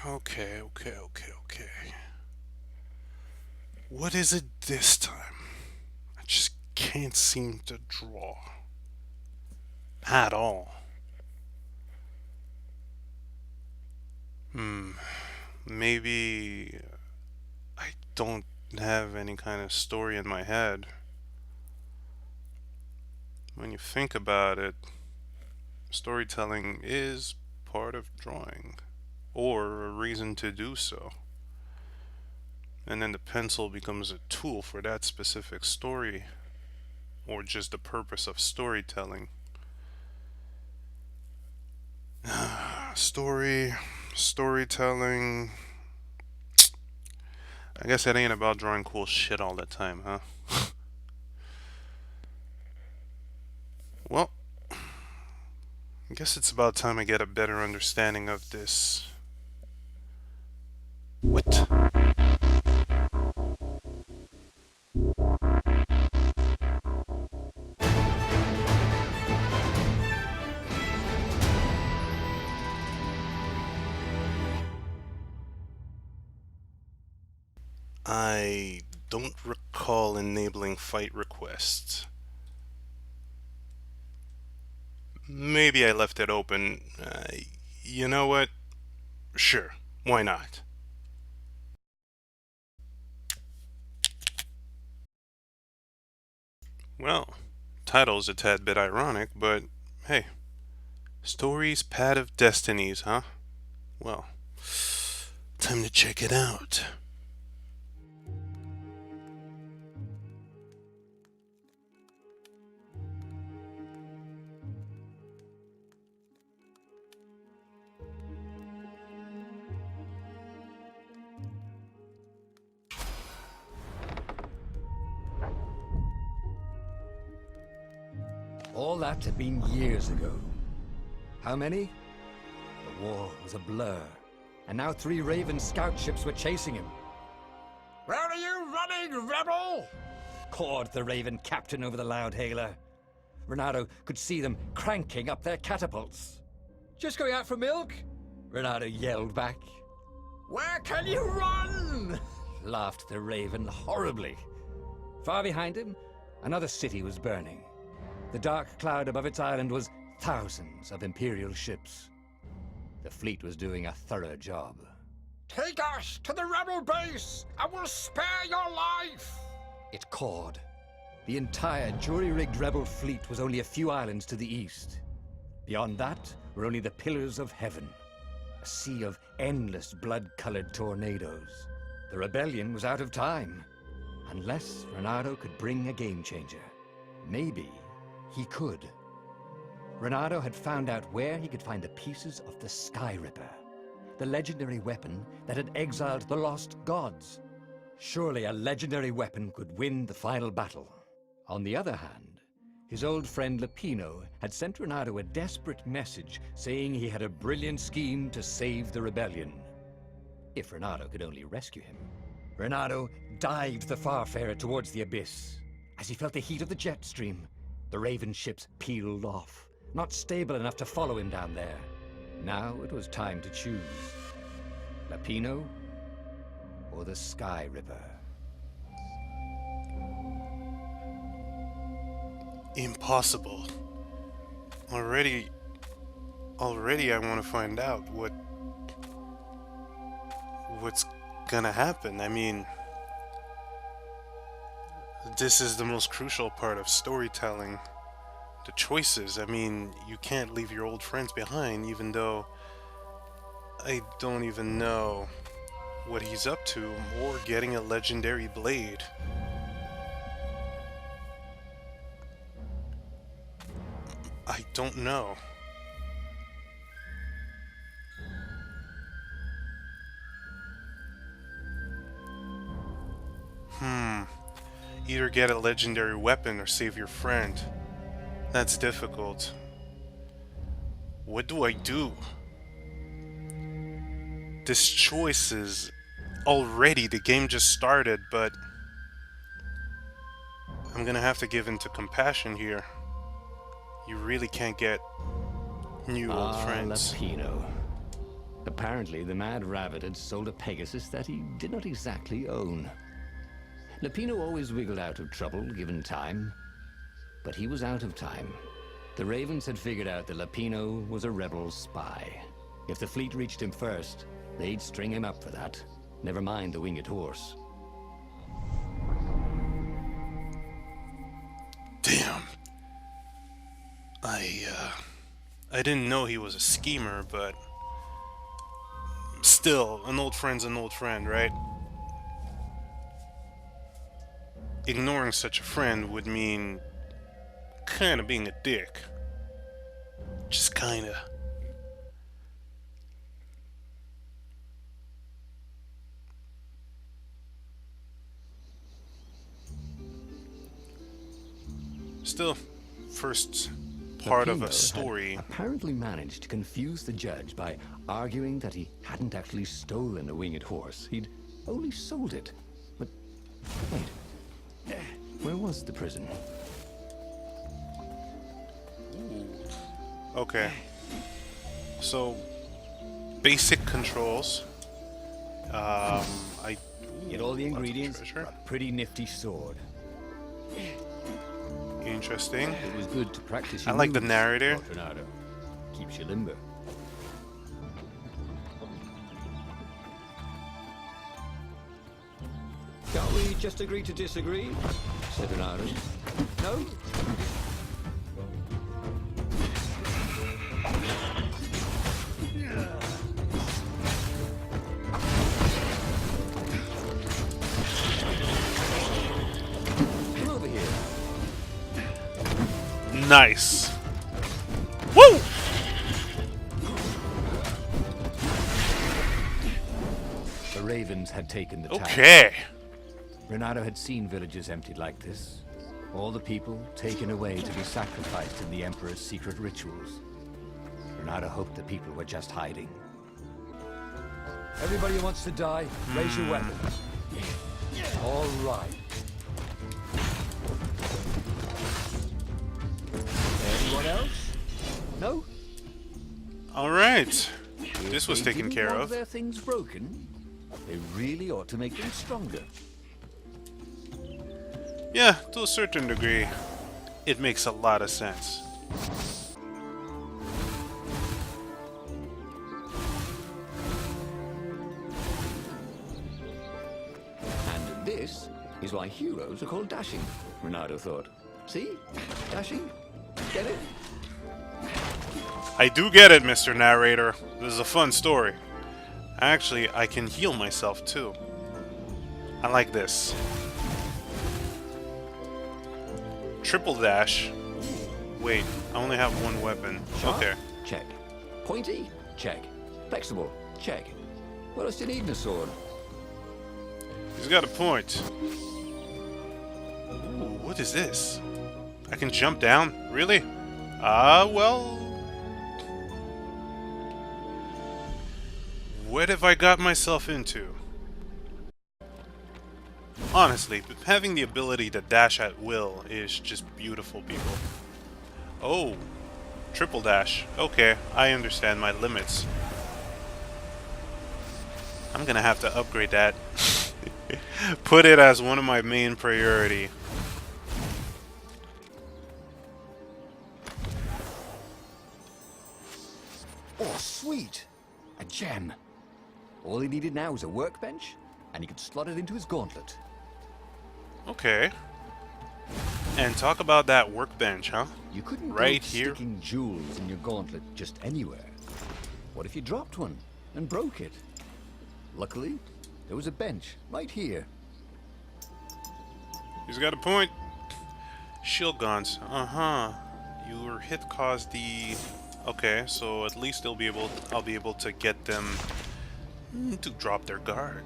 Okay. What is it this time? I just can't seem to draw. At all. Hmm. Maybe I don't have any kind of story in my head. When you think about it, storytelling is part of drawing, or a reason to do so. And then the pencil becomes a tool for that specific story, or just the purpose of storytelling. Story, storytelling. I guess it ain't about drawing cool shit all the time, huh? Well, I guess it's about time I get a better understanding of this. What? I don't recall enabling fight requests. Maybe I left it open. You know what? Sure, why not? Well, title's a tad bit ironic, but hey, Stories Path of Destinies, huh? Well, time to check it out. All that had been years ago. How many? The war was a blur, and now 3 Raven scout ships were chasing him. "Where are you running, rebel?" cawed the Raven captain over the loud hailer. Renato could see them cranking up their catapults. "Just going out for milk?" Renato yelled back. "Where can you run?" laughed the Raven horribly. Far behind him, another city was burning. The dark cloud above its island was thousands of Imperial ships. The fleet was doing a thorough job. "Take us to the rebel base, and we'll spare your life!" it cawed. The entire jury-rigged rebel fleet was only a few islands to the east. Beyond that were only the pillars of heaven, a sea of endless blood-colored tornadoes. The rebellion was out of time, unless Renato could bring a game-changer. Maybe he could. Renato had found out where he could find the pieces of the Sky Ripper, the legendary weapon that had exiled the lost gods. Surely a legendary weapon could win the final battle. On the other hand, his old friend Lapino had sent Renato a desperate message saying he had a brilliant scheme to save the rebellion. If Renato could only rescue him. Renato dived the Farfarer towards the abyss. As he felt the heat of the jet stream, the Raven ships peeled off, not stable enough to follow him down there. Now it was time to choose. Lapino or the Sky Ripper. Impossible. Already I want to find out what's gonna happen. I mean, this is the most crucial part of storytelling. The choices. I mean, you can't leave your old friends behind, even though I don't even know what he's up to, or getting a legendary blade. I don't know. Either get a legendary weapon or save your friend. That's difficult. What do I do? This choice is already, the game just started, but I'm gonna have to give in to compassion here. You really can't get new old friends. Lapino. Apparently, the Mad Rabbit had sold a Pegasus that he did not exactly own. Lapino always wiggled out of trouble, given time. But he was out of time. The Ravens had figured out that Lapino was a rebel spy. If the fleet reached him first, they'd string him up for that. Never mind the winged horse. Damn. I didn't know he was a schemer, but still, an old friend's an old friend, right? Ignoring such a friend would mean kind of being a dick. Just kind of. Still, first part of a Lapino story. had apparently managed to confuse the judge by arguing that he hadn't actually stolen a winged horse. He'd only sold it. But wait, where was the prison? Okay. So, basic controls. I Get all the lots of ingredients for treasure. a pretty nifty sword. Interesting. It was good to practice I your like the moves, narrator. Fortunato. Keeps you limber. Can't we just agree to disagree? Said Renato. No? Come over here. Nice. Woo! The Ravens had taken the town. Okay. Renato had seen villages emptied like this. All the people taken away to be sacrificed in the Emperor's secret rituals. Renato hoped the people were just hiding. Everybody who wants to die, raise your weapon. All right. Anyone else? No? All right. This If was they taken didn't care want of. their things broken, they really ought to make them stronger. Yeah, to a certain degree, it makes a lot of sense. And this is why heroes are called dashing, Renato thought. See? Dashing? Get it? I do get it, Mr. Narrator. This is a fun story. Actually, I can heal myself too. I like this. Triple dash. Wait, I only have one weapon. Sharp? Okay. Check. Pointy? Check. Flexible? Check. What else do you need in a sword? He's got a point. Ooh, what is this? I can jump down? Really? Well... What have I got myself into? Honestly, having the ability to dash at will is just beautiful, people. Oh, triple dash. Okay, I understand my limits. I'm gonna have to upgrade that. Put it as one of my main priority. Oh, sweet! A gem. All he needed now was a workbench, and he could slot it into his gauntlet. Okay. And talk about that workbench, huh? You couldn't Right go here. sticking jewels in your gauntlet just anywhere. What if you dropped one and broke it? Luckily, there was a bench right here. He's got a point. Shield guns. Uh-huh. Your hit caused the... Okay, so at least I'll be able to get them to drop their guard.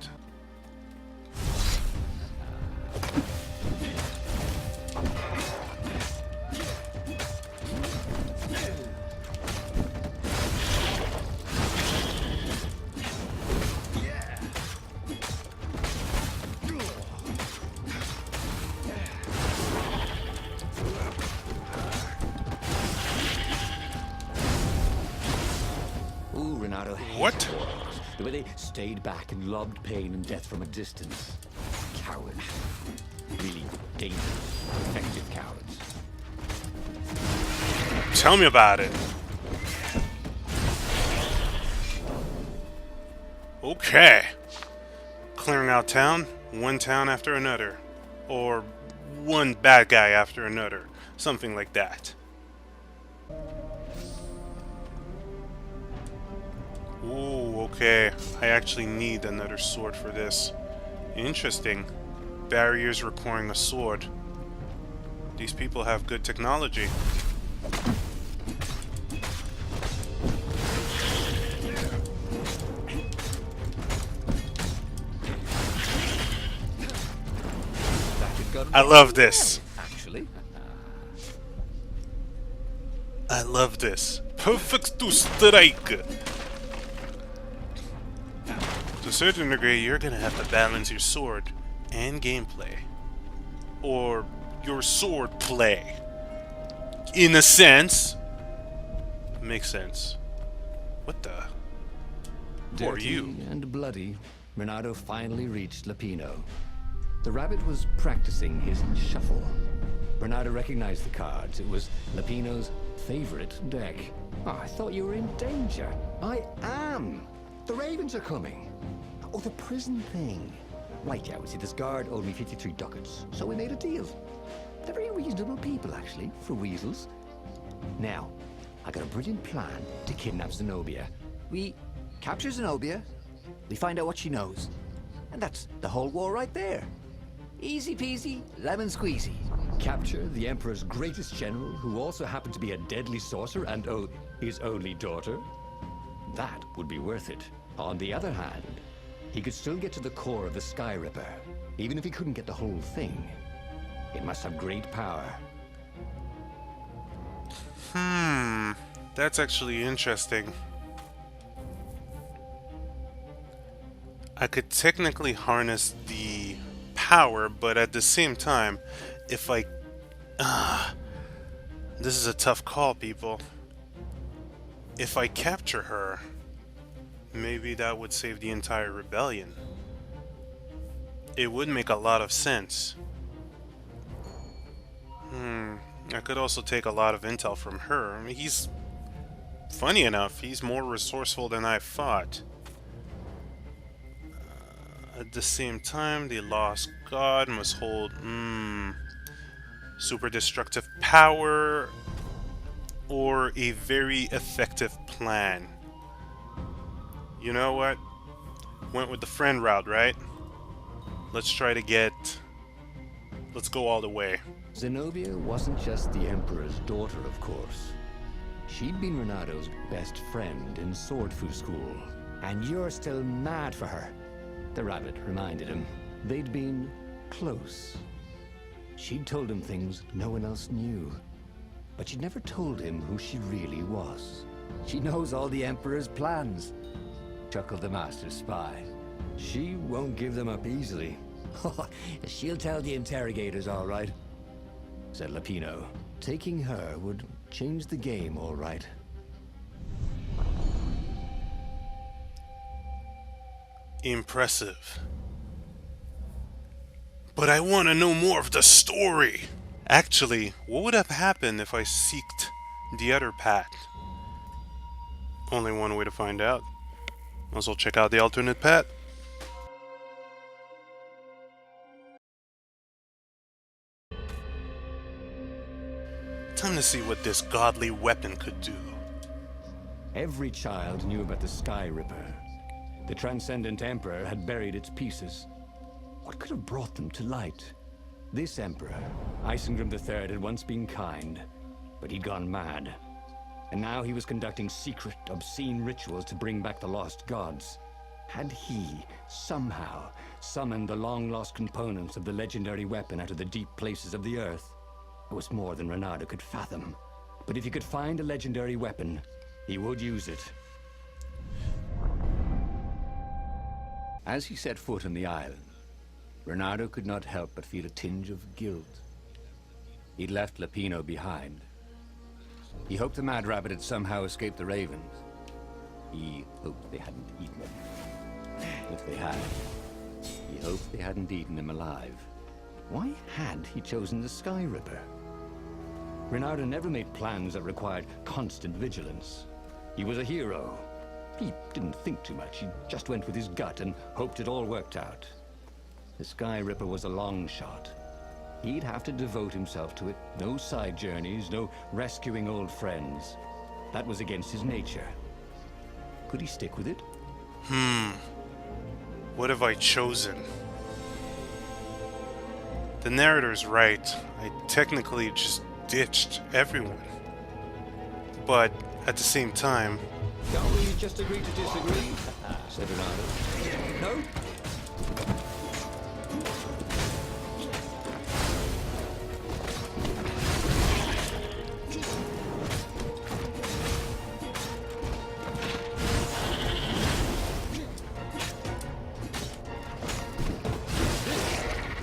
hated What? warlocks. The way they stayed back and lobbed pain and death from a distance. Cowards. Really dangerous, effective cowards. Tell me about it. Okay. Clearing out town, one town after another. Or one bad guy after another. Something like that. Ooh, okay. I actually need another sword for this. Interesting. Barriers requiring a sword. These people have good technology. I love this. Actually, I love this. Perfect to strike. To a certain degree, you're gonna have to balance your sword and gameplay. Or your sword play. In a sense. Makes sense. What the? Who are dirty you? and bloody, Renato finally reached Lapino. The rabbit was practicing his shuffle. Renato recognized the cards. It was Lapino's favorite deck. Oh, I thought you were in danger. I am. The ravens are coming. Oh, the prison thing. Right, yeah, see, this guard owed me 53 ducats, so we made a deal. They're very reasonable people, actually, for weasels. Now, I got a brilliant plan to kidnap Zenobia. We capture Zenobia, we find out what she knows, and that's the whole war right there. Easy peasy, lemon squeezy. Capture the Emperor's greatest general, who also happened to be a deadly sorcerer and, oh, his only daughter? That would be worth it. On the other hand, he could still get to the core of the Sky Ripper, even if he couldn't get the whole thing. It must have great power. That's actually interesting. I could technically harness the power, but at the same time, if I... this is a tough call, people. If I capture her, maybe that would save the entire rebellion. It would make a lot of sense. I could also take a lot of intel from her. I mean, he's... funny enough, he's more resourceful than I thought. At the same time, the Lost God must hold... super destructive power... or a very effective plan. You know what? Went with the friend route, right? Let's try to get... let's go all the way. Zenobia wasn't just the Emperor's daughter, of course. She'd been Renato's best friend in Sword Fu School. And you're still mad for her. The rabbit reminded him. They'd been close. She'd told him things no one else knew. But she'd never told him who she really was. She knows all the Emperor's plans, chuckled the Master Spy. She won't give them up easily. She'll tell the interrogators, all right, said Lapino. Taking her would change the game, all right. Impressive. But I want to know more of the story. Actually, what would have happened if I seeked the other path? Only one way to find out. Also check out the alternate path. Time to see what this godly weapon could do. Every child knew about the Sky Ripper. The Transcendent Emperor had buried its pieces. What could have brought them to light? This Emperor, Isengrim III, had once been kind, but he'd gone mad. And now he was conducting secret, obscene rituals to bring back the lost gods. Had he, somehow, summoned the long-lost components of the legendary weapon out of the deep places of the earth? It was more than Renato could fathom. But if he could find a legendary weapon, he would use it. As he set foot on the island, Renato could not help but feel a tinge of guilt. He'd left Lapino behind. He hoped the Mad Rabbit had somehow escaped the ravens. He hoped they hadn't eaten him. If they had, he hoped they hadn't eaten him alive. Why had he chosen the Sky Ripper? Renardo never made plans that required constant vigilance. He was a hero. He didn't think too much. He just went with his gut and hoped it all worked out. The Sky Ripper was a long shot. He'd have to devote himself to it. No side journeys, no rescuing old friends. That was against his nature. Could he stick with it? What have I chosen? The narrator's right. I technically just ditched everyone. But at the same time... Shall we just agree to disagree? Said Renardo. No?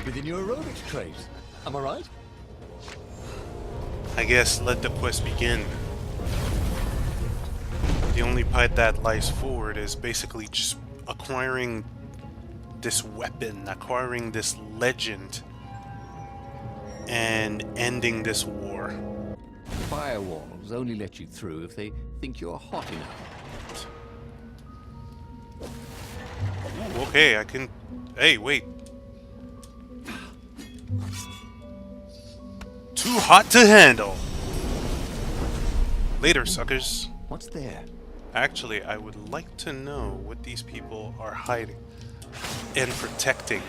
Within your aerobics craze. Am I right? I guess let the quest begin. The only path that lies forward is basically just acquiring this weapon, acquiring this legend, and ending this war. Firewalls only let you through if they think you're hot enough. Ooh, okay, I can... Hey, wait. Too hot to handle. Later, suckers. What's there? Actually, I would like to know what these people are hiding and protecting.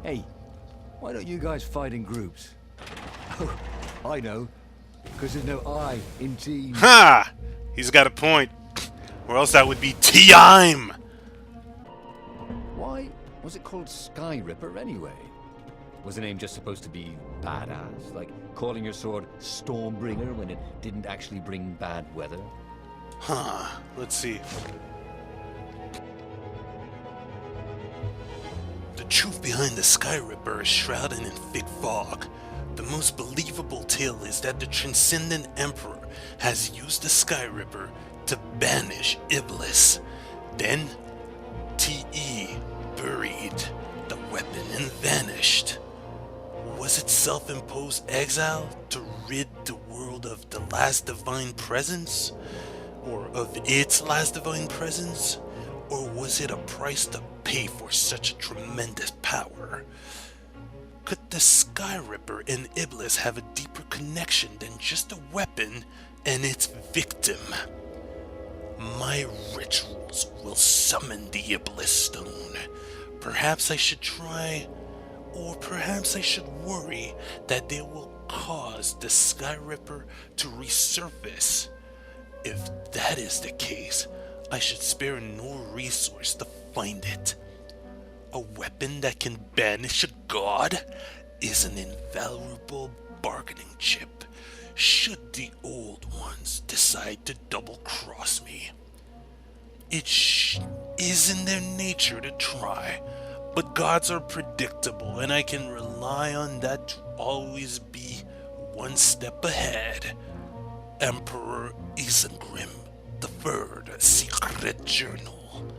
Hey, why don't you guys fight in groups? Oh, I know. Because there's no I in team. Ha! He's got a point. Or else that would be time. Why was it called Sky Ripper anyway? Was the name just supposed to be badass? Like calling your sword Stormbringer when it didn't actually bring bad weather? Huh. Let's see. The truth behind the Sky Ripper is shrouded in thick fog. The most believable tale is that the Transcendent Emperor has used the Sky Ripper to banish Iblis. Then, T.E. buried the weapon and vanished. Was it self-imposed exile to rid the world of the last divine presence? Or of its last divine presence? Or was it a price to pay for such a tremendous power? Could the Sky Ripper and Iblis have a deeper connection than just a weapon and its victim? My rituals will summon the Iblis Stone. Perhaps I should try, or perhaps I should worry that they will cause the Sky Ripper to resurface. If that is the case, I should spare no resource to find it. A weapon that can banish a god is an invaluable bargaining chip, should the old ones decide to double-cross me. It is in their nature to try, but gods are predictable, and I can rely on that to always be one step ahead. Emperor Isengrim III, Secret Journal.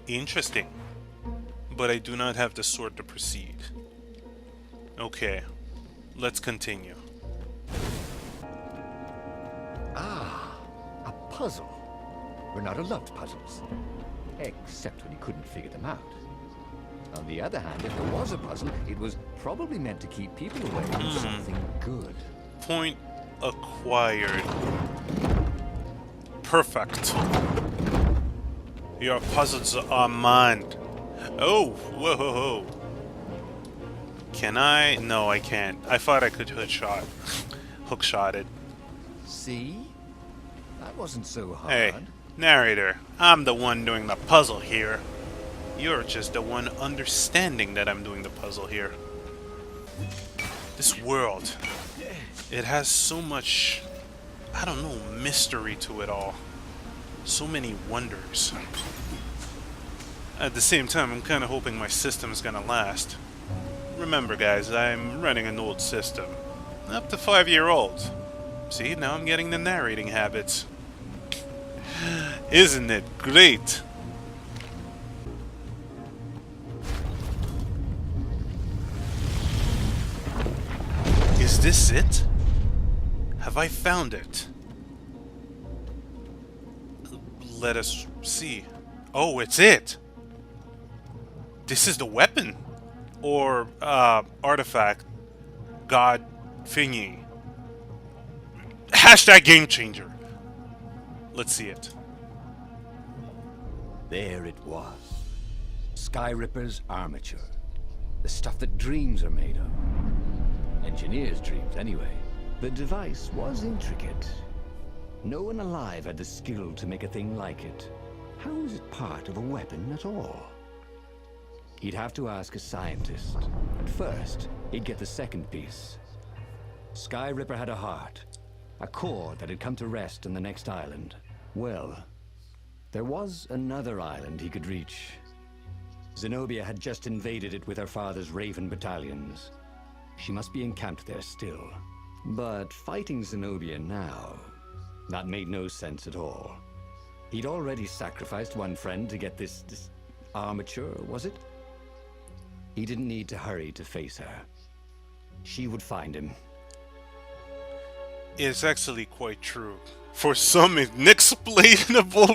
Interesting. But I do not have the sword to proceed. Okay, let's continue. Ah, a puzzle. Renardo loved puzzles. Except when he couldn't figure them out. On the other hand, if there was a puzzle, it was probably meant to keep people away from something good. Point acquired. Perfect. Your puzzles are mine. Oh, whoa. Can I? No, I can't. I thought I could hookshot it. See? That wasn't so hard. Hey, narrator, I'm the one doing the puzzle here. You're just the one understanding that I'm doing the puzzle here. This world, it has so much, I don't know, mystery to it all. So many wonders. At the same time, I'm kind of hoping my system's gonna last. Remember guys, I'm running an old system. Up to 5-year-old. See, now I'm getting the narrating habits. Isn't it great? Is this it? Have I found it? Let us see. Oh, it's it! This is the weapon! Or, artifact. God thingy. Hashtag game changer. Let's see it. There it was. Sky Ripper's armature. The stuff that dreams are made of. Engineers' dreams, anyway. The device was intricate. No one alive had the skill to make a thing like it. How is it part of a weapon at all? He'd have to ask a scientist. But first, he'd get the second piece. Sky Ripper had a heart. A core that had come to rest on the next island. Well, there was another island he could reach. Zenobia had just invaded it with her father's Raven battalions. She must be encamped there still. But fighting Zenobia now, that made no sense at all. He'd already sacrificed one friend to get this armature, was it? He didn't need to hurry to face her. She would find him. It's actually quite true. For some inexplicable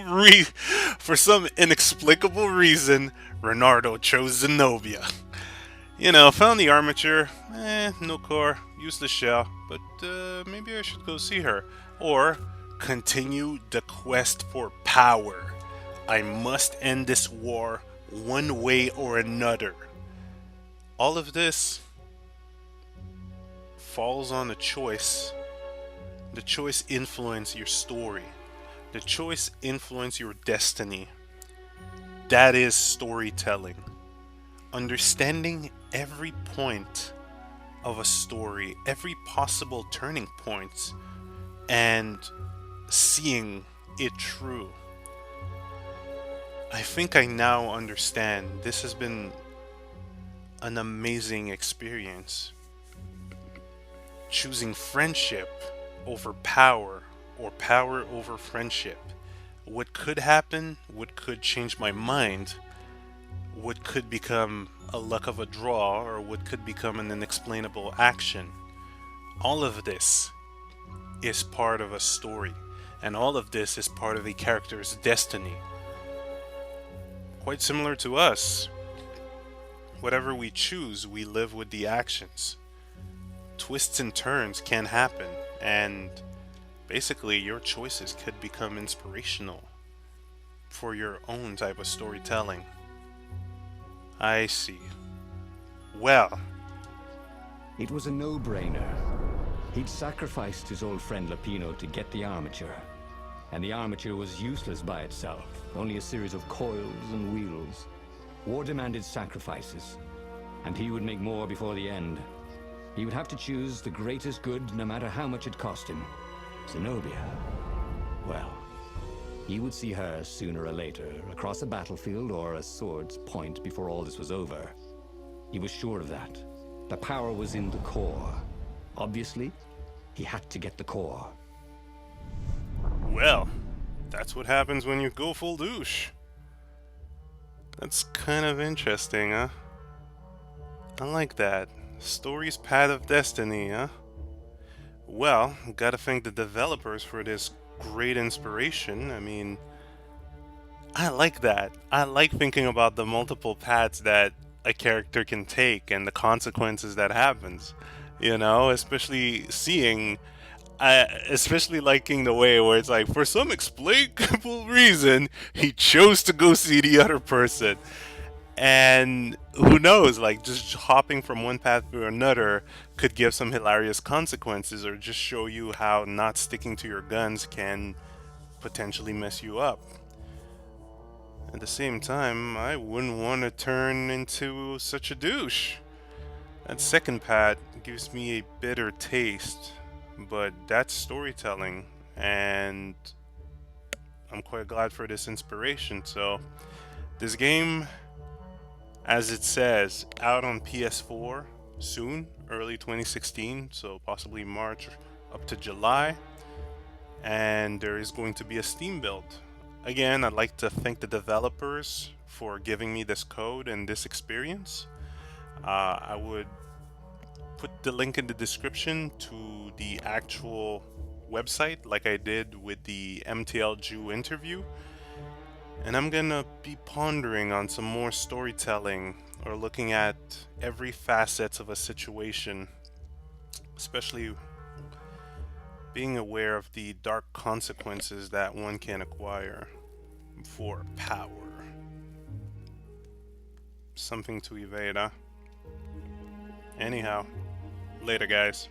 reason, Renardo chose Zenobia. You know, found the armature, no core, useless shell, but maybe I should go see her. Or continue the quest for power. I must end this war one way or another. All of this falls on a choice. The choice influence your story. The choice influence your destiny. That is storytelling. Understanding every point of a story, every possible turning point, and seeing it through. I think I now understand. This has been an amazing experience. Choosing friendship over power, or power over friendship. What could happen, what could change my mind, what could become a luck of a draw, or what could become an unexplainable action. All of this is part of a story, and all of this is part of a character's destiny. Quite similar to us. Whatever we choose, we live with the actions. Twists and turns can happen, and basically your choices could become inspirational for your own type of storytelling. I see. Well, It was a no-brainer. He'd sacrificed his old friend Lapino to get the armature. And the armature was useless by itself, only a series of coils and wheels. War demanded sacrifices, and he would make more before the end. He would have to choose the greatest good no matter how much it cost him. Zenobia. Well, he would see her sooner or later, across a battlefield or a sword's point before all this was over. He was sure of that. The power was in the core. Obviously, he had to get the core. well, that's what happens when you go full douche. That's kind of interesting, huh? I like that. Stories Path of Destiny, huh? Well, gotta thank the developers for this great inspiration. I mean, I like that. I like thinking about the multiple paths that a character can take and the consequences that happens. You know, especially seeing, especially liking the way where it's like, for some explicable reason, he chose to go see the other person. And who knows, like just hopping from one path to another could give some hilarious consequences or just show you how not sticking to your guns can potentially mess you up. At the same time, I wouldn't want to turn into such a douche. That second path gives me a bitter taste, but that's storytelling, and I'm quite glad for this inspiration. So, this game, as it says, out on PS4 soon, early 2016, so possibly March up to July, and there is going to be a Steam build Again, I'd like to thank the developers for giving me this code and this experience. I would put the link in the description to the actual website, like I did with the MTL Jew interview. And I'm gonna be pondering on some more storytelling or looking at every facet of a situation, especially being aware of the dark consequences that one can acquire for power. Something to evade, huh? Anyhow, later, guys.